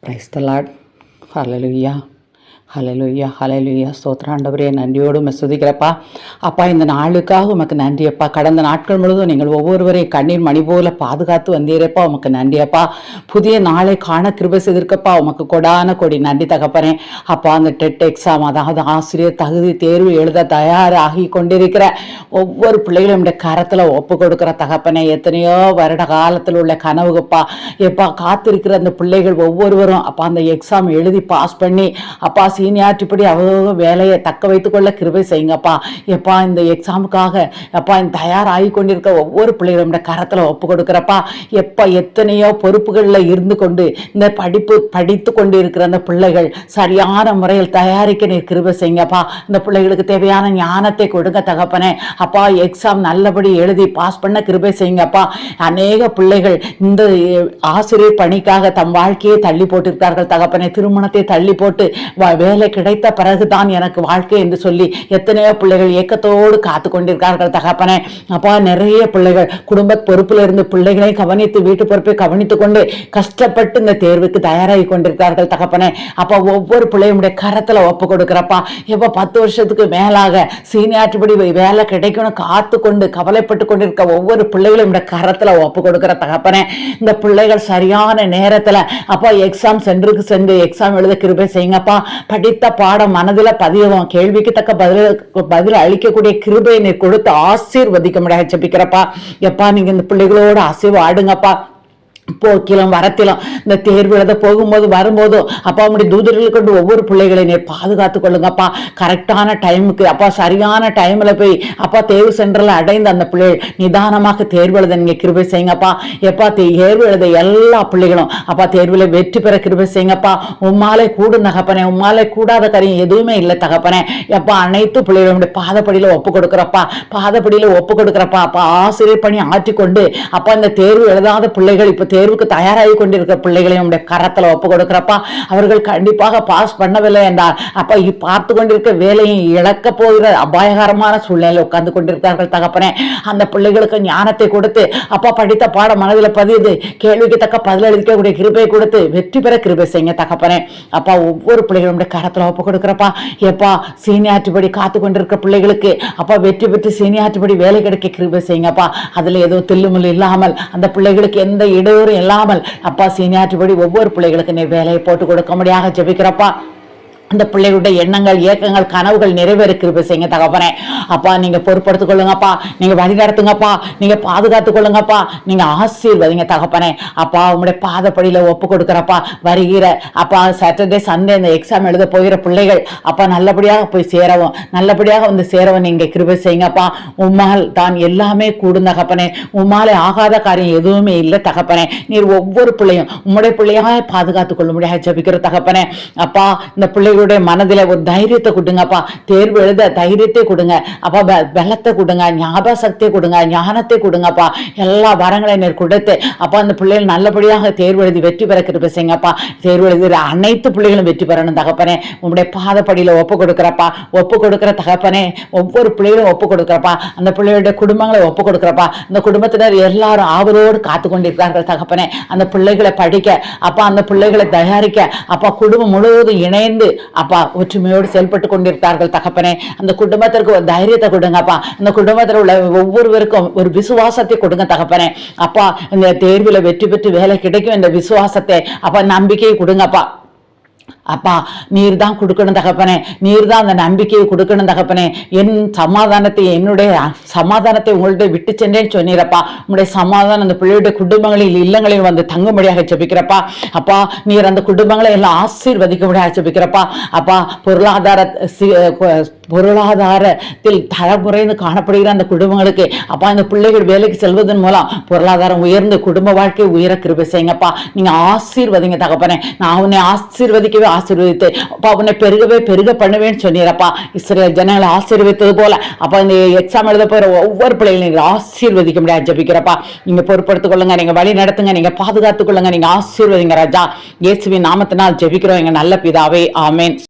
Praise the Lord. ஹல்லேலூயா, ஹல்லேலூயா, ஹல்லேலூயா. ஸ்தோத்திராண்டவரே, நன்றியோடு துதிக்கிறப்பா. அப்பா, இந்த நாளுக்காக உமக்கு நன்றி அப்பா. கடந்த நாட்கள் முழுவதும் நீங்கள் ஒவ்வொருவரையும் கண்ணீர் மணி போல பாதுகாத்து வந்தீரப்பா. உமக்கு நன்றி அப்பா. புதிய நாளை காண கிருபை செய்திருக்கப்பா. உமக்கு கொடான கொடி நன்றி தகப்பனே. அப்பா, அந்த டெட் எக்ஸாம், அதாவது ஆசிரியர் தகுதி தேர்வு எழுத தயாராகி கொண்டிருக்கிற ஒவ்வொரு பிள்ளைகளும் இந்த கரத்தில் ஒப்பு கொடுக்குற தகப்பனே. எத்தனையோ வருட காலத்தில் உள்ள கனவுப்பா எப்பா காத்திருக்கிற அந்த பிள்ளைகள் ஒவ்வொருவரும் அப்பா அந்த எக்ஸாம் எழுதி பாஸ் பண்ணி அப்பா சீனியாரிட்டிப்படி அவங்க வேலையை தக்க வைத்துக்கொள்ள கிருபை செய்யுங்கப்பா. எப்பா இந்த எக்ஸாமுக்காக எப்பா இந்த தயாராகி கொண்டிருக்க ஒவ்வொரு பிள்ளைகளும் கரத்தில் ஒப்பு கொடுக்குறப்பா. எப்பா எத்தனையோ பொறுப்புகளில் இருந்து கொண்டு இந்த படித்து கொண்டு இருக்கிற அந்த பிள்ளைகள் சரியான முறையில் தயாரிக்க நீர் கிருபை செய்யுங்கப்பா. இந்த பிள்ளைகளுக்கு தேவையான ஞானத்தை கொடுங்க தகப்பனே. அப்பா எக்ஸாம் நல்லபடி எழுதி பாஸ் பண்ண கிருபை செய்யுங்கப்பா. அநேக பிள்ளைகள் இந்த ஆசிரியர் பணிக்காக தம் வாழ்க்கையை தள்ளி போட்டிருக்கார்கள் தகப்பனே. திருமணத்தை தள்ளி போட்டு வேலை கிடைத்த பிறகுதான் எனக்கு வாழ்க்கை என்று சொல்லி எத்தனையோ பிள்ளைகள் ஏக்கத்தோடு காத்து கொண்டிருக்கார்கள் தகப்பனே. அப்பா நிறைய பிள்ளைகள் குடும்ப பொறுப்புல இருந்து பிள்ளைகளை கவனித்து வீட்டு பொறுப்பை கவனித்துக் கொண்டு கஷ்டப்பட்டு இந்த தேர்வுக்கு தயாராகி கொண்டிருக்கிறார்கள் தகப்பனே. அப்பா ஒவ்வொரு பிள்ளையுடைய கரத்துல ஒப்பு கொடுக்கிறப்பா. எப்ப 10 வருஷத்துக்கு மேலாக சீனியாரிட்டிப்படி வேலை கிடைக்கணும் காத்து கொண்டு கவலைப்பட்டு கொண்டிருக்க ஒவ்வொரு பிள்ளைகளும் கரத்துல ஒப்பு கொடுக்கிற தகப்பனே. இந்த பிள்ளைகள் சரியான நேரத்துல அப்பா எக்ஸாம் சென்டருக்கு சென்று எக்ஸாம் எழுத கிருபை செய்யுங்கப்பா. படித்த பாடம் மனதில் பதியவும் கேள்விக்கு தக்க பதில் அளிக்கக்கூடிய கிருபையை நீர் கொடுத்து ஆசீர்வதிக்க முடியாது ஜெபிக்கிறப்பா. எப்பா நீங்க இந்த பிள்ளைகளோட ஆடுங்கப்பா. போக்கிலும் வரத்திலும் இந்த தேர்வு எழுத போகும்போது வரும்போதும் அப்பா உடைய தூதர்கள் கொண்டு ஒவ்வொரு பிள்ளைகளை நீர் பாதுகாத்து கொள்ளுங்கப்பா. கரெக்டான டைமுக்கு அப்பா சரியான டைம்ல போய் அப்பா தேர்வு சென்டர்ல அடைந்து அந்த பிள்ளைகள் நிதானமாக தேர்வு எழுத நீங்க கிருபை செய்யுங்கப்பா. எப்பா தேர்வு எழுத எல்லா பிள்ளைகளும் அப்பா தேர்வுல வெற்றி பெற கிருபை செய்யுங்கப்பா. உம்மாலே கூடும் தகப்பனே. உம்மாலே கூடாத காரியம் எதுவுமே இல்லை தகப்பனே. எப்பா அனைத்து பிள்ளைகளுடைய பாதப்படியில ஒப்பு கொடுக்குறப்பா. பாதப்படியில ஒப்பு கொடுக்குறப்பா. அப்பா ஆசிரியர் பணி ஆற்றிக்கொண்டு அப்பா இந்த தேர்வு எழுதாத பிள்ளைகள் இப்ப தேர்வுக்கு தயாராகி கொண்டிருக்கிற பிள்ளைகளையும் உடைய கரத்துல ஒப்பு கொடுக்கிறப்பா. அவர்கள் கண்டிப்பாக பாஸ் பண்ணவில்லை என்றால் அப்ப பார்த்து கொண்டிருக்க வேலையை இழக்க போகிற அபாயகரமான சூழ்நிலையில் உட்கார்ந்து கொண்டிருக்கிறார்கள் தகப்பனே. அந்த பிள்ளைகளுக்கு ஞானத்தை கொடுத்து அப்பா படித்த பாடம் மனதில் பதியுது கேள்விக்கு தக்க பதில் அளிக்கக்கூடிய கிருபை கொடுத்து வெற்றி பெற கிருபை செய்யுங்க தகப்பனே. அப்பா ஒவ்வொரு பிள்ளைகளுடைய கரத்துல ஒப்பு கொடுக்கிறப்பா. எப்பா சீனியாரிட்டி படி காத்து கொண்டிருக்க பிள்ளைகளுக்கு அப்பா வெற்றி பெற்று சீனியாரிட்டி படி வேலை கிடைக்க கிருபை செய்யுங்கப்பா. அதுல எதுவும் தில்லுமுள்ளு இல்லாமல் அந்த பிள்ளைகளுக்கு எந்த இடையூறு இல்லாமல் அப்பா சீனியாரிட்டி ஒவ்வொரு பிள்ளைகளுக்கு நீ வேலையை போட்டு கொடுக்க முடியாத ஜெபிக்கிறப்பா. அந்த பிள்ளைகளுடைய எண்ணங்கள் ஏக்கங்கள் கனவுகள் நிறைவேற கிருபை செய்யுங்க தகப்பனே. அப்பா நீங்க பொறுப்படுத்திக் கொள்ளுங்கப்பா. நீங்க வழி நடத்துங்கப்பா. நீங்க பாதுகாத்துக் கொள்ளுங்கப்பா. நீங்க ஆசீர்வதிங்க தகப்பனே. அப்பா உங்களுடைய பாதப்படியில ஒப்பு கொடுக்கிறப்பா. வருகிற அப்பா சாட்டர்டே சண்டே இந்த எக்ஸாம் எழுத போகிற பிள்ளைகள் அப்பா நல்லபடியாக போய் சேரவும் நல்லபடியாக வந்து சேரவும் நீங்க கிருபை செய்யுங்கப்பா. உம்மால் தான் எல்லாமே கூடும் தகப்பனே. உம்மாலே ஆகாத காரியம் எதுவுமே இல்லை தகப்பனே. நீர் ஒவ்வொரு பிள்ளையும் உம்முடைய பிள்ளையாக பாதுகாத்துக் கொள்ள முடியாது ஜெபிக்கிற தகப்பனே. அப்பா இந்த பிள்ளைகள் மனதில ஒரு தைரியத்தை கொடுங்கப்பா. தேர்வு எழுத தைரியத்தை கொடுங்க அப்பா. பலத்தை கொடுங்க, ஞாபக சக்தியை கொடுங்க, ஞானத்தை கொடுங்கப்பா. எல்லா வரங்களையும் நீர் கொடுத்து அப்பா அந்த பிள்ளைகள் நல்லபடியாக தேர்வு எழுதி வெற்றி பெற கிருபை செய்யுங்கப்பா. தேர்வு எழுதுகிற அனைத்து பிள்ளைகளும் வெற்றி பெறணும் தகப்பனே. உங்களுடைய பாதப்படியில ஒப்பு கொடுக்கிறப்பா. ஒப்பு கொடுக்கிற தகப்பனே. ஒவ்வொரு பிள்ளைகளும் ஒப்பு கொடுக்கிறப்பா. அந்த பிள்ளைகளுடைய குடும்பங்களை ஒப்பு கொடுக்கிறப்பா. அந்த குடும்பத்தினர் எல்லாரும் ஆவலோடு காத்து கொண்டிருக்கிறார்கள் தகப்பனே. அந்த பிள்ளைகளை படிக்க அப்பா அந்த பிள்ளைகளை தயாரிக்க அப்பா குடும்பம் முழுவதும் இணைந்து அப்பா ஒற்றுமையோடு செயல்பட்டு கொண்டிருக்கிறார்கள் தகப்பனே. அந்த குடும்பத்திற்கு ஒரு தைரியத்தை கொடுங்கப்பா. அந்த குடும்பத்தில் உள்ள ஒவ்வொருவருக்கும் ஒரு விசுவாசத்தை கொடுங்க தகப்பனே. அப்பா இந்த தேர்வில் வெற்றி பெற்று வேலை கிடைக்கும் இந்த விசுவாசத்தை அப்பா நம்பிக்கையை கொடுங்கப்பா. அப்பா நீர் தான் கொடுக்கணும் தகப்பனே. நீர் தான் அந்த நம்பிக்கையை கொடுக்கணும் தகப்பனே. என் சமாதானத்தை என்னுடைய சமாதானத்தை உங்கள்ட்ட விட்டு சென்றேன்னு சொன்னீரப்பா. உங்களுடைய சமாதானம் அந்த பிள்ளையுடைய குடும்பங்களில் இல்லங்களில் வந்து தங்கும்படியாக ஜெபிக்கிறப்பா. அப்பா நீர் அந்த குடும்பங்களை எல்லாம் ஆசீர்வதிக்க முடியாது ஜெபிக்கிறப்பா. அப்பா பொருளாதாரத்தில் தலைமுறைந்து காணப்படுகிற அந்த குடும்பங்களுக்கு அப்பா இந்த பிள்ளைகள் வேலைக்கு செல்வதன் மூலம் பொருளாதாரம் உயர்ந்து குடும்ப வாழ்க்கை உயர கிருபை செய்யுங்கப்பா. நீங்க ஆசீர்வதிங்க தகப்பனே. நான் உன்னை ஆசீர்வதிக்கவே ஆசீர்வதித்து அப்பா உன்னை பெருக பண்ணுவேன்னு சொன்னீரப்பா. இஸ்ரேல் ஜனங்களை ஆசீர்வதித்தது போல அப்பா இந்த எக்ஸாம் எழுத போற ஒவ்வொரு பிள்ளைகளும் நீங்க ஆசீர்வதிக்க முடியாது ஜெபிக்கிறப்பா. நீங்க பொறுப்படுத்திக் கொள்ளுங்க. நீங்க வழி நடத்துங்க. நீங்க பாதுகாத்துக் கொள்ளுங்க. நீங்க ஆசீர்வதிங்க ராஜா. இயேசுவின் நாமத்தினால் ஜெபிக்கிறோம் எங்க நல்ல பிதாவே. ஆமென்.